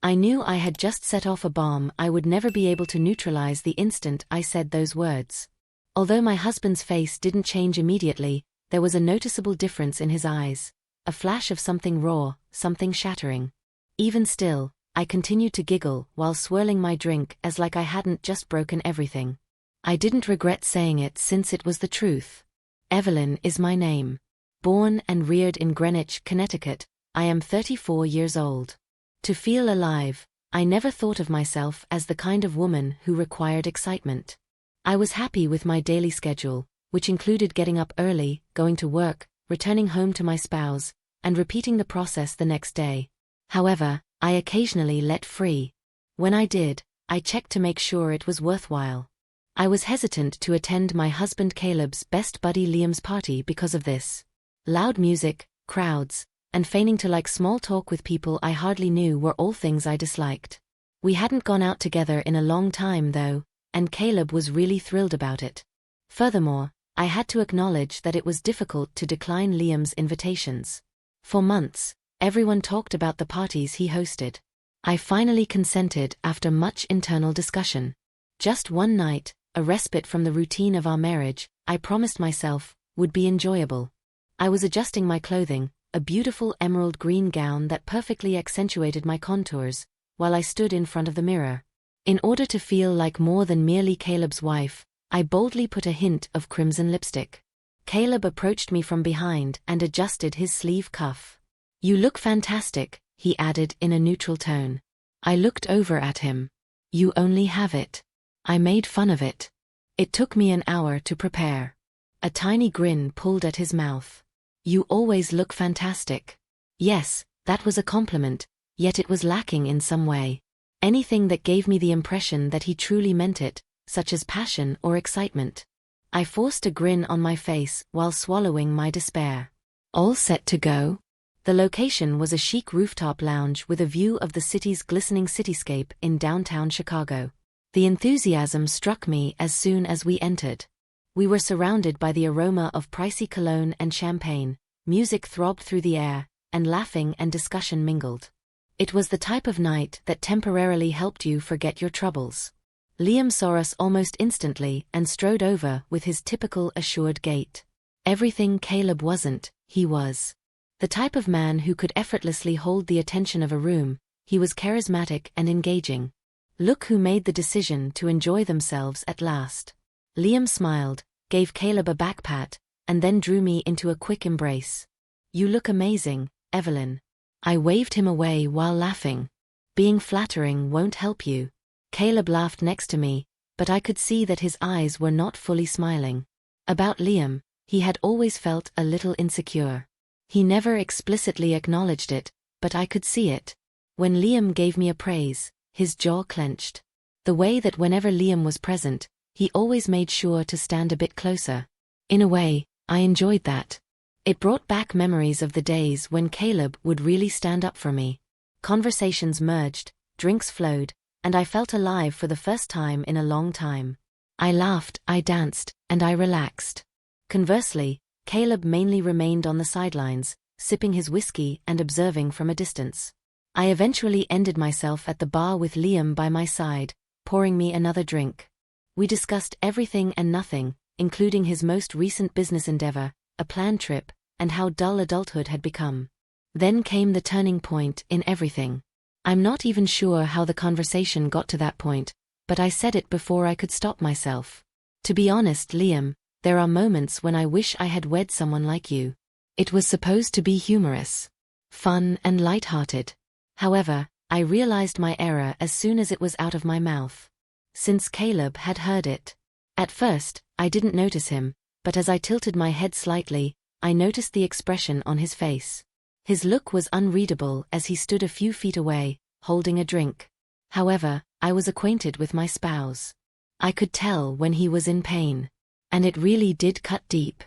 I knew I had just set off a bomb I would never be able to neutralize the instant I said those words. Although my husband's face didn't change immediately, there was a noticeable difference in his eyes. A flash of something raw, something shattering. Even still, I continued to giggle while swirling my drink as like I hadn't just broken everything. I didn't regret saying it since it was the truth. Evelyn is my name. Born and reared in Greenwich, Connecticut, I am 34 years old. To feel alive, I never thought of myself as the kind of woman who required excitement. I was happy with my daily schedule, which included getting up early, going to work, returning home to my spouse, and repeating the process the next day. However, I occasionally let free. When I did, I checked to make sure it was worthwhile. I was hesitant to attend my husband Caleb's best buddy Liam's party because of this. Loud music, crowds, and feigning to like small talk with people I hardly knew were all things I disliked. We hadn't gone out together in a long time though, and Caleb was really thrilled about it. Furthermore, I had to acknowledge that it was difficult to decline Liam's invitations. For months, everyone talked about the parties he hosted. I finally consented after much internal discussion. Just one night, a respite from the routine of our marriage, I promised myself, would be enjoyable. I was adjusting my clothing, a beautiful emerald green gown that perfectly accentuated my contours, while I stood in front of the mirror. In order to feel like more than merely Caleb's wife, I boldly put a hint of crimson lipstick. Caleb approached me from behind and adjusted his sleeve cuff. "You look fantastic," he added in a neutral tone. I looked over at him. "You only have it." I made fun of it. It took me an hour to prepare. A tiny grin pulled at his mouth. "You always look fantastic." Yes, that was a compliment, yet it was lacking in some way. Anything that gave me the impression that he truly meant it, such as passion or excitement. I forced a grin on my face while swallowing my despair. "All set to go?" The location was a chic rooftop lounge with a view of the city's glistening cityscape in downtown Chicago. The enthusiasm struck me as soon as we entered. We were surrounded by the aroma of pricey cologne and champagne, music throbbed through the air, and laughing and discussion mingled. It was the type of night that temporarily helped you forget your troubles. Liam saw us almost instantly and strode over with his typical assured gait. Everything Caleb wasn't, he was. The type of man who could effortlessly hold the attention of a room, he was charismatic and engaging. Look who made the decision to enjoy themselves at last. Liam smiled, gave Caleb a back pat, and then drew me into a quick embrace. "You look amazing, Evelyn." I waved him away while laughing. "Being flattering won't help you." Caleb laughed next to me, but I could see that his eyes were not fully smiling. About Liam, he had always felt a little insecure. He never explicitly acknowledged it, but I could see it. When Liam gave me a praise, his jaw clenched. The way that whenever Liam was present, he always made sure to stand a bit closer. In a way, I enjoyed that. It brought back memories of the days when Caleb would really stand up for me. Conversations merged, drinks flowed, and I felt alive for the first time in a long time. I laughed, I danced, and I relaxed. Conversely, Caleb mainly remained on the sidelines, sipping his whiskey and observing from a distance. I eventually ended myself at the bar with Liam by my side, pouring me another drink. We discussed everything and nothing, including his most recent business endeavor, a planned trip, and how dull adulthood had become. Then came the turning point in everything. I'm not even sure how the conversation got to that point, but I said it before I could stop myself. "To be honest, Liam, there are moments when I wish I had wed someone like you." It was supposed to be humorous, fun and light-hearted. However, I realized my error as soon as it was out of my mouth. Since Caleb had heard it. At first, I didn't notice him, but as I tilted my head slightly, I noticed the expression on his face. His look was unreadable as he stood a few feet away, holding a drink. However, I was acquainted with my spouse. I could tell when he was in pain. And it really did cut deep.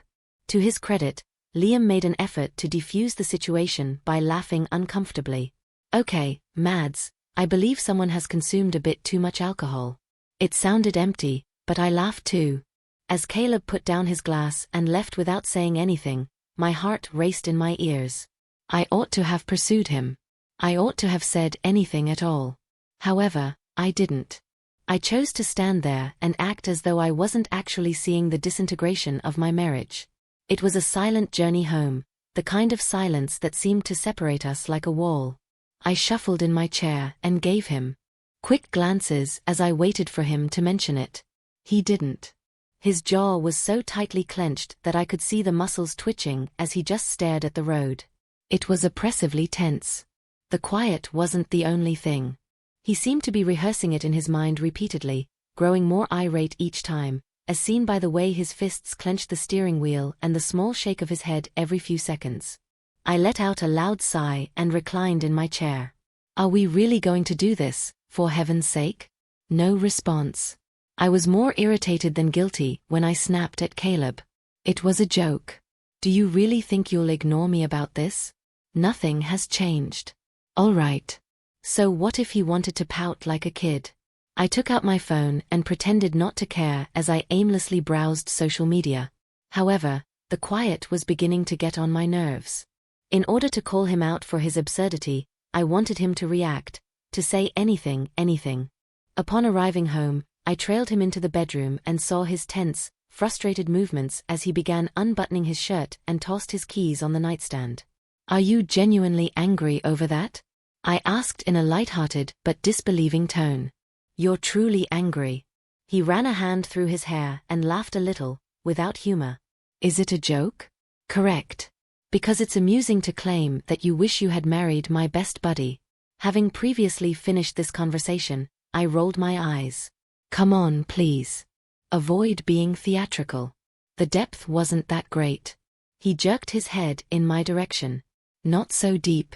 To his credit, Liam made an effort to defuse the situation by laughing uncomfortably. "Okay, Mads, I believe someone has consumed a bit too much alcohol." It sounded empty, but I laughed too. As Caleb put down his glass and left without saying anything, my heart raced in my ears. I ought to have pursued him. I ought to have said anything at all. However, I didn't. I chose to stand there and act as though I wasn't actually seeing the disintegration of my marriage. It was a silent journey home, the kind of silence that seemed to separate us like a wall. I shuffled in my chair and gave him quick glances as I waited for him to mention it. He didn't. His jaw was so tightly clenched that I could see the muscles twitching as he just stared at the road. It was oppressively tense. The quiet wasn't the only thing. He seemed to be rehearsing it in his mind repeatedly, growing more irate each time, as seen by the way his fists clenched the steering wheel and the small shake of his head every few seconds. I let out a loud sigh and reclined in my chair. Are we really going to do this, for heaven's sake? No response. I was more irritated than guilty when I snapped at Caleb. It was a joke. Do you really think you'll ignore me about this? Nothing has changed. All right. So what if he wanted to pout like a kid? I took out my phone and pretended not to care as I aimlessly browsed social media. However, the quiet was beginning to get on my nerves. In order to call him out for his absurdity, I wanted him to react, to say anything. Upon arriving home, I trailed him into the bedroom and saw his tense, frustrated movements as he began unbuttoning his shirt and tossed his keys on the nightstand. Are you genuinely angry over that? I asked in a light-hearted but disbelieving tone. You're truly angry. He ran a hand through his hair and laughed a little, without humor. Is it a joke? Correct. Because it's amusing to claim that you wish you had married my best buddy. Having previously finished this conversation, I rolled my eyes. Come on, please. Avoid being theatrical. The depth wasn't that great. He jerked his head in my direction. Not so deep.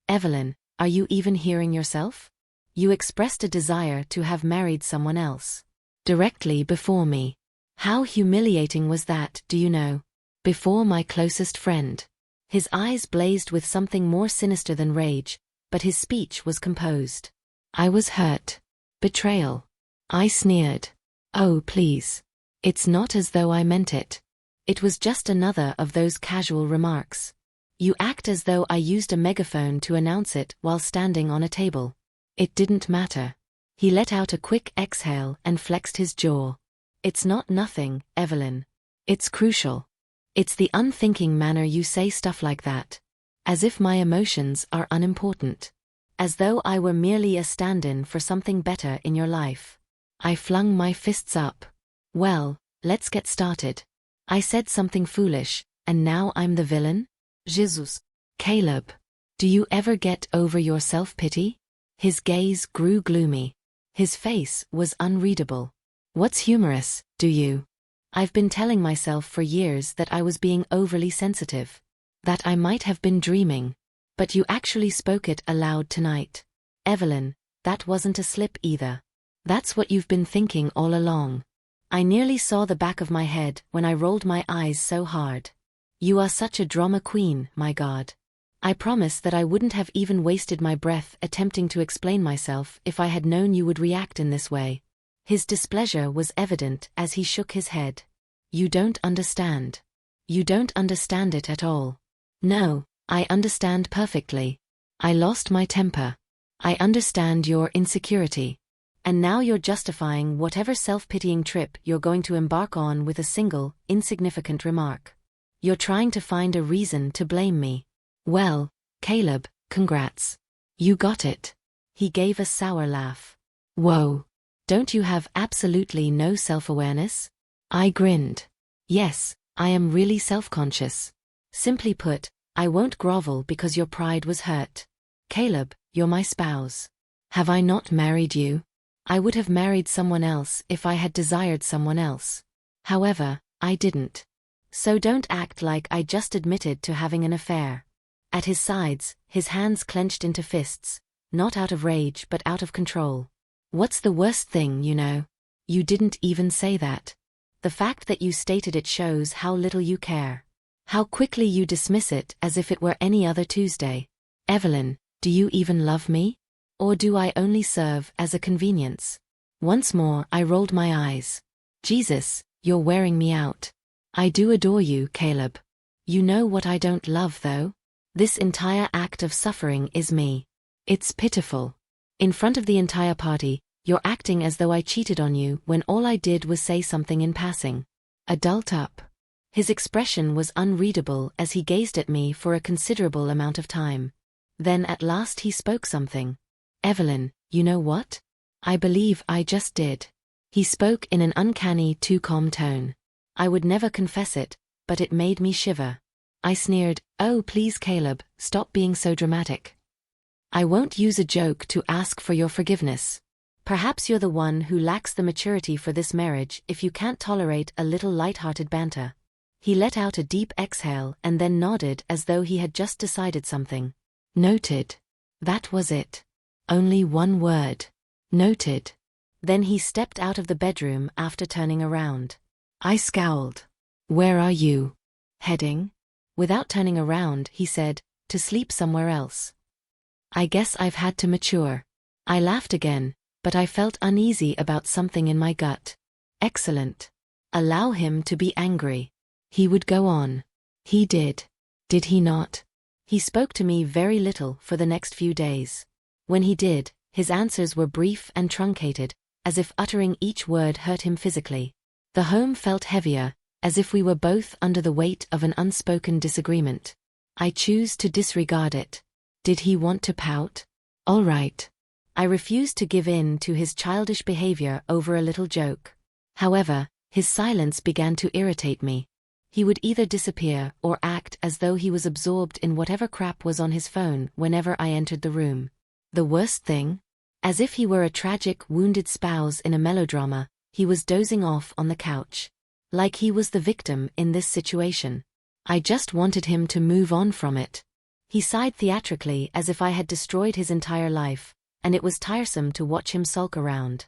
Evelyn, are you even hearing yourself? You expressed a desire to have married someone else. Directly before me. How humiliating was that, do you know? Before my closest friend. His eyes blazed with something more sinister than rage, but his speech was composed. I was hurt. Betrayal. I sneered. Oh, please. It's not as though I meant it. It was just another of those casual remarks. You act as though I used a megaphone to announce it while standing on a table. It didn't matter. He let out a quick exhale and flexed his jaw. It's not nothing, Evelyn. It's crucial. It's the unthinking manner you say stuff like that. As if my emotions are unimportant. As though I were merely a stand-in for something better in your life. I flung my fists up. Well, let's get started. I said something foolish, and now I'm the villain? Jesus. Caleb. Do you ever get over your self-pity? His gaze grew gloomy. His face was unreadable. What's humorous, do you? I've been telling myself for years that I was being overly sensitive. That I might have been dreaming. But you actually spoke it aloud tonight. Evelyn, that wasn't a slip either. That's what you've been thinking all along. I nearly saw the back of my head when I rolled my eyes so hard. You are such a drama queen, my God. I promise that I wouldn't have even wasted my breath attempting to explain myself if I had known you would react in this way. His displeasure was evident as he shook his head. You don't understand. You don't understand it at all. No, I understand perfectly. I lost my temper. I understand your insecurity. And now you're justifying whatever self-pitying trip you're going to embark on with a single, insignificant remark. You're trying to find a reason to blame me. Well, Caleb, congrats. You got it. He gave a sour laugh. Whoa. Don't you have absolutely no self-awareness? I grinned. Yes, I am really self-conscious. Simply put, I won't grovel because your pride was hurt. Caleb, you're my spouse. Have I not married you? I would have married someone else if I had desired someone else. However, I didn't. So don't act like I just admitted to having an affair. At his sides, his hands clenched into fists, not out of rage but out of control. What's the worst thing, you know? You didn't even say that. The fact that you stated it shows how little you care. How quickly you dismiss it as if it were any other Tuesday. Evelyn, do you even love me? Or do I only serve as a convenience? Once more I rolled my eyes. Jesus, you're wearing me out. I do adore you, Caleb. You know what I don't love though? This entire act of suffering is me. It's pitiful. In front of the entire party, you're acting as though I cheated on you when all I did was say something in passing. Adult up. His expression was unreadable as he gazed at me for a considerable amount of time. Then at last he spoke something. Evelyn, you know what? I believe I just did. He spoke in an uncanny, too calm tone. I would never confess it, but it made me shiver. I sneered, "Oh please Caleb, stop being so dramatic. I won't use a joke to ask for your forgiveness. Perhaps you're the one who lacks the maturity for this marriage if you can't tolerate a little light-hearted banter." He let out a deep exhale and then nodded as though he had just decided something. Noted. That was it. Only one word. Noted. Then he stepped out of the bedroom after turning around. I scowled. Where are you heading? Without turning around, he said, to sleep somewhere else. I guess I've had to mature. I laughed again, but I felt uneasy about something in my gut. Excellent. Allow him to be angry. He would go on. He did. Did he not? He spoke to me very little for the next few days. When he did, his answers were brief and truncated, as if uttering each word hurt him physically. The home felt heavier, as if we were both under the weight of an unspoken disagreement. I choose to disregard it. Did he want to pout? All right. I refused to give in to his childish behavior over a little joke. However, his silence began to irritate me. He would either disappear or act as though he was absorbed in whatever crap was on his phone whenever I entered the room. The worst thing? As if he were a tragic, wounded spouse in a melodrama, he was dozing off on the couch. Like he was the victim in this situation. I just wanted him to move on from it. He sighed theatrically as if I had destroyed his entire life, and it was tiresome to watch him sulk around.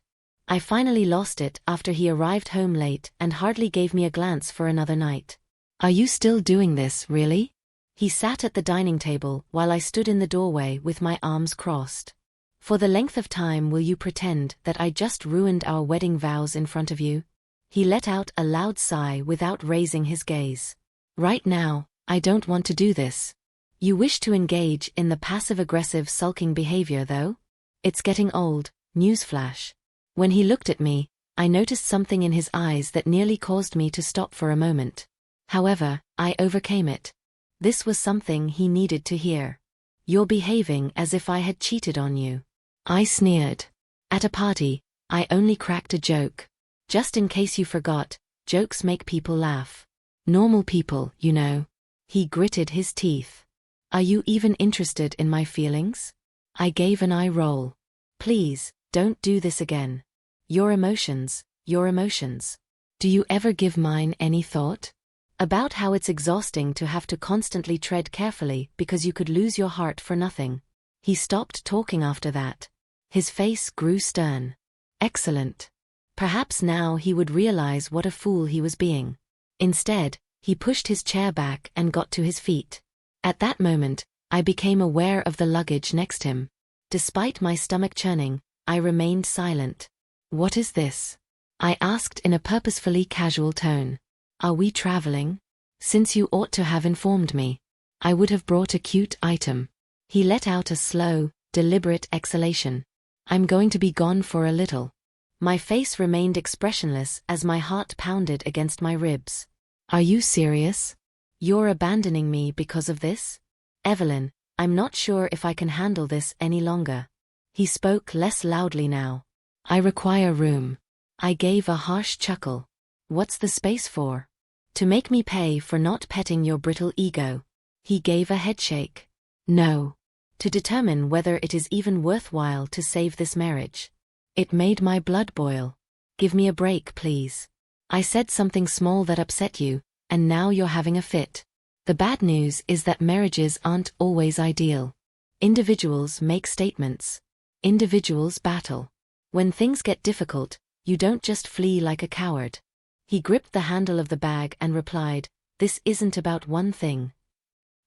I finally lost it after he arrived home late and hardly gave me a glance for another night. Are you still doing this, really? He sat at the dining table while I stood in the doorway with my arms crossed. For the length of time will you pretend that I just ruined our wedding vows in front of you? He let out a loud sigh without raising his gaze. Right now, I don't want to do this. You wish to engage in the passive-aggressive sulking behavior though? It's getting old, newsflash. When he looked at me, I noticed something in his eyes that nearly caused me to stop for a moment. However, I overcame it. This was something he needed to hear. You're behaving as if I had cheated on you. I sneered. At a party, I only cracked a joke. Just in case you forgot, jokes make people laugh. Normal people, you know. He gritted his teeth. Are you even interested in my feelings? I gave an eye roll. Please, don't do this again. Your emotions, your emotions. Do you ever give mine any thought? About how it's exhausting to have to constantly tread carefully because you could lose your heart for nothing. He stopped talking after that. His face grew stern. Excellent. Perhaps now he would realize what a fool he was being. Instead, he pushed his chair back and got to his feet. At that moment, I became aware of the luggage next him. Despite my stomach churning, I remained silent. What is this? I asked in a purposefully casual tone. Are we traveling? Since you ought to have informed me. I would have brought a cute item. He let out a slow, deliberate exhalation. I'm going to be gone for a little. My face remained expressionless as my heart pounded against my ribs. Are you serious? You're abandoning me because of this? Evelyn, I'm not sure if I can handle this any longer. He spoke less loudly now. I require room. I gave a harsh chuckle. What's the space for? To make me pay for not petting your brittle ego. He gave a headshake. No. To determine whether it is even worthwhile to save this marriage. It made my blood boil. Give me a break, please. I said something small that upset you, and now you're having a fit. The bad news is that marriages aren't always ideal. Individuals make statements. Individuals battle. When things get difficult, you don't just flee like a coward. He gripped the handle of the bag and replied, This isn't about one thing.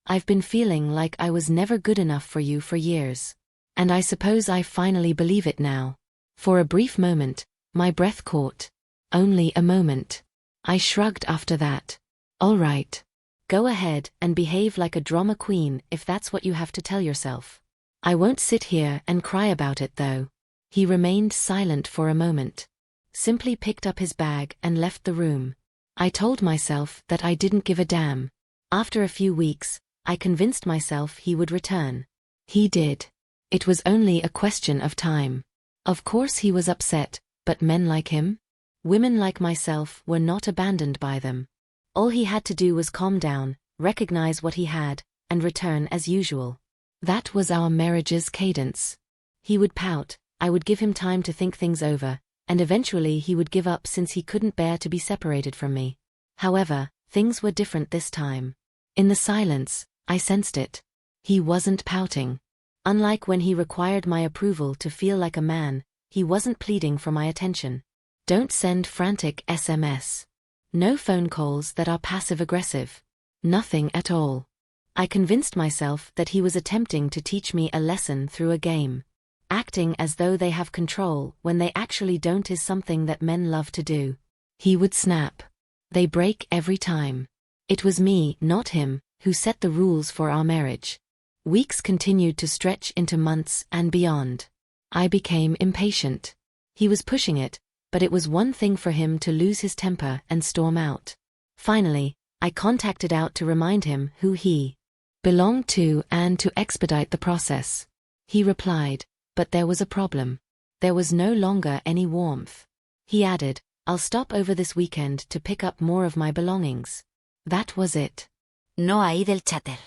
I've been feeling like I was never good enough for you for years. And I suppose I finally believe it now. For a brief moment, my breath caught. Only a moment. I shrugged after that. All right. Go ahead and behave like a drama queen if that's what you have to tell yourself. I won't sit here and cry about it though. He remained silent for a moment. Simply picked up his bag and left the room. I told myself that I didn't give a damn. After a few weeks, I convinced myself he would return. He did. It was only a question of time. Of course he was upset, but men like him? Women like myself were not abandoned by them. All he had to do was calm down, recognize what he had, and return as usual. That was our marriage's cadence. He would pout, I would give him time to think things over, and eventually he would give up since he couldn't bear to be separated from me. However, things were different this time. In the silence, I sensed it. He wasn't pouting. Unlike when he required my approval to feel like a man, he wasn't pleading for my attention. Don't send frantic SMS. No phone calls that are passive-aggressive. Nothing at all. I convinced myself that he was attempting to teach me a lesson through a game. Acting as though they have control when they actually don't is something that men love to do. He would snap. They break every time. It was me, not him, who set the rules for our marriage. Weeks continued to stretch into months and beyond. I became impatient. He was pushing it, but it was one thing for him to lose his temper and storm out. Finally, I contacted out to remind him who he belonged to and to expedite the process. He replied, but there was a problem. There was no longer any warmth. He added, I'll stop over this weekend to pick up more of my belongings. That was it. No hay del chatter.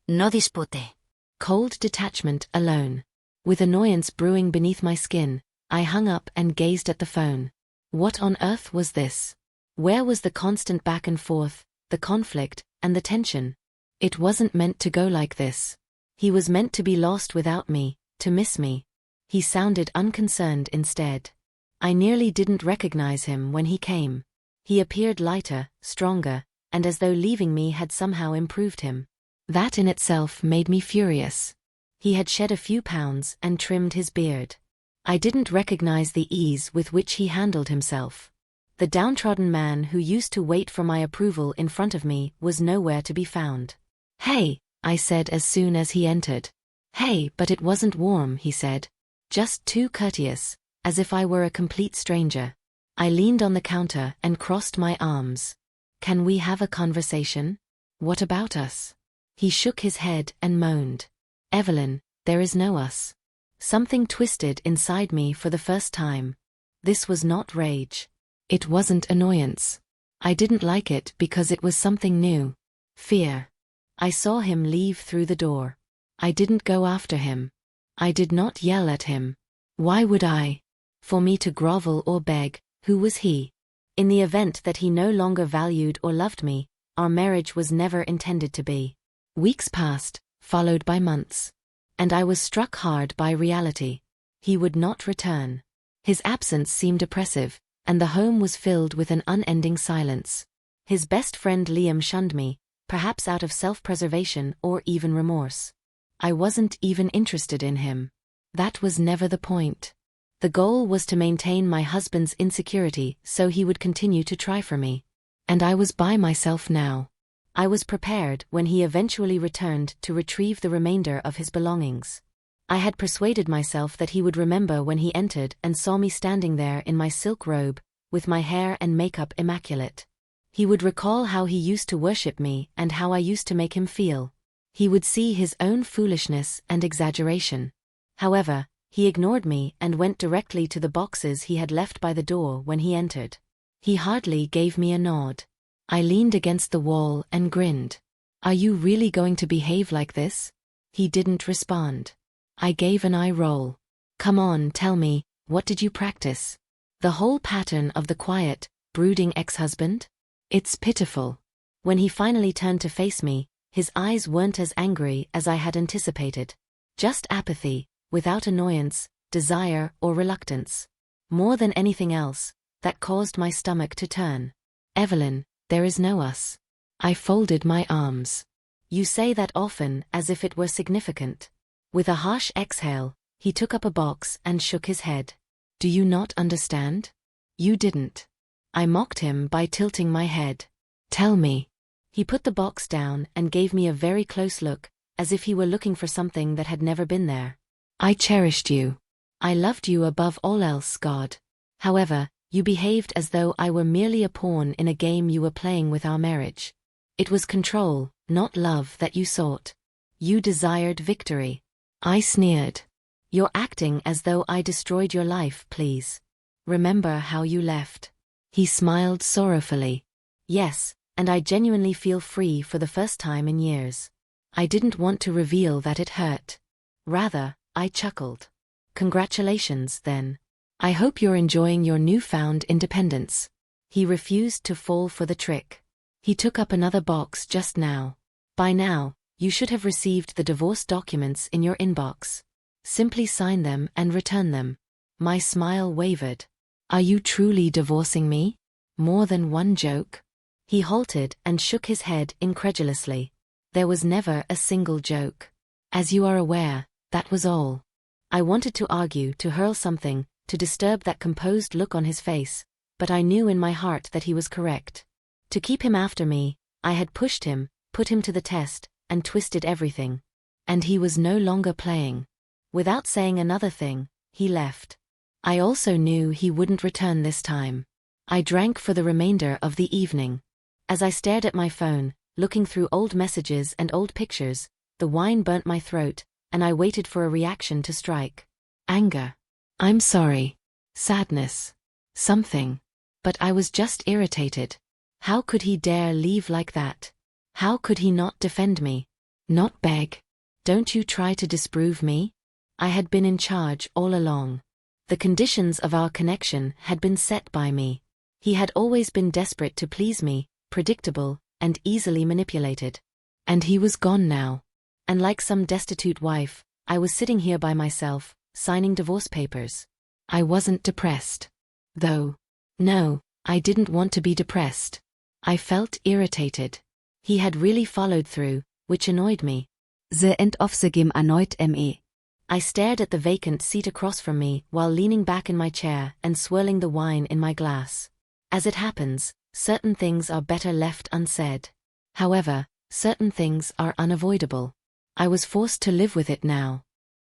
No dispute. Cold detachment alone. With annoyance brewing beneath my skin, I hung up and gazed at the phone. What on earth was this? Where was the constant back and forth, the conflict, and the tension? It wasn't meant to go like this. He was meant to be lost without me, to miss me. He sounded unconcerned instead. I nearly didn't recognize him when he came. He appeared lighter, stronger, and as though leaving me had somehow improved him. That in itself made me furious. He had shed a few pounds and trimmed his beard. I didn't recognize the ease with which he handled himself. The downtrodden man who used to wait for my approval in front of me was nowhere to be found. Hey, I said as soon as he entered. Hey, but it wasn't warm, he said. Just too courteous, as if I were a complete stranger. I leaned on the counter and crossed my arms. Can we have a conversation? What about us? He shook his head and moaned. Evelyn, there is no us. Something twisted inside me for the first time. This was not rage. It wasn't annoyance. I didn't like it because it was something new. Fear. I saw him leave through the door. I didn't go after him. I did not yell at him. Why would I? For me to grovel or beg, who was he? In the event that he no longer valued or loved me, our marriage was never intended to be. Weeks passed, followed by months. And I was struck hard by reality. He would not return. His absence seemed oppressive, and the home was filled with an unending silence. His best friend Liam shunned me, perhaps out of self-preservation or even remorse. I wasn't even interested in him. That was never the point. The goal was to maintain my husband's insecurity so he would continue to try for me. And I was by myself now. I was prepared when he eventually returned to retrieve the remainder of his belongings. I had persuaded myself that he would remember when he entered and saw me standing there in my silk robe, with my hair and makeup immaculate. He would recall how he used to worship me and how I used to make him feel. He would see his own foolishness and exaggeration. However, he ignored me and went directly to the boxes he had left by the door when he entered. He hardly gave me a nod. I leaned against the wall and grinned. Are you really going to behave like this? He didn't respond. I gave an eye roll. Come on, tell me, what did you practice? The whole pattern of the quiet, brooding ex-husband? It's pitiful. When he finally turned to face me, his eyes weren't as angry as I had anticipated. Just apathy, without annoyance, desire, or reluctance. More than anything else, that caused my stomach to turn. Evelyn, there is no us. I folded my arms. You say that often as if it were significant. With a harsh exhale, he took up a box and shook his head. Do you not understand? You didn't. I mocked him by tilting my head. Tell me. He put the box down and gave me a very close look, as if he were looking for something that had never been there. I cherished you. I loved you above all else, God. However, you behaved as though I were merely a pawn in a game you were playing with our marriage. It was control, not love, that you sought. You desired victory. I sneered. You're acting as though I destroyed your life, please. Remember how you left. He smiled sorrowfully. Yes, and I genuinely feel free for the first time in years. I didn't want to reveal that it hurt. Rather, I chuckled. Congratulations, then. I hope you're enjoying your newfound independence. He refused to fall for the trick. He took up another box just now. By now, you should have received the divorce documents in your inbox. Simply sign them and return them. My smile wavered. Are you truly divorcing me? More than one joke? He halted and shook his head incredulously. There was never a single joke. As you are aware, that was all. I wanted to argue, to hurl something, to disturb that composed look on his face, but I knew in my heart that he was correct. To keep him after me, I had pushed him, put him to the test, and twisted everything. And he was no longer playing. Without saying another thing, he left. I also knew he wouldn't return this time. I drank for the remainder of the evening. As I stared at my phone, looking through old messages and old pictures, the wine burnt my throat, and I waited for a reaction to strike. Anger. I'm sorry. Sadness. Something. But I was just irritated. How could he dare leave like that? How could he not defend me? Not beg. Don't you try to disprove me? I had been in charge all along. The conditions of our connection had been set by me. He had always been desperate to please me, predictable, and easily manipulated. And he was gone now. And like some destitute wife, I was sitting here by myself, signing divorce papers. I wasn't depressed. Though. No, I didn't want to be depressed. I felt irritated. He had really followed through, which annoyed me. The end of the game annoyed me. I stared at the vacant seat across from me while leaning back in my chair and swirling the wine in my glass. As it happens, certain things are better left unsaid. However, certain things are unavoidable. I was forced to live with it now.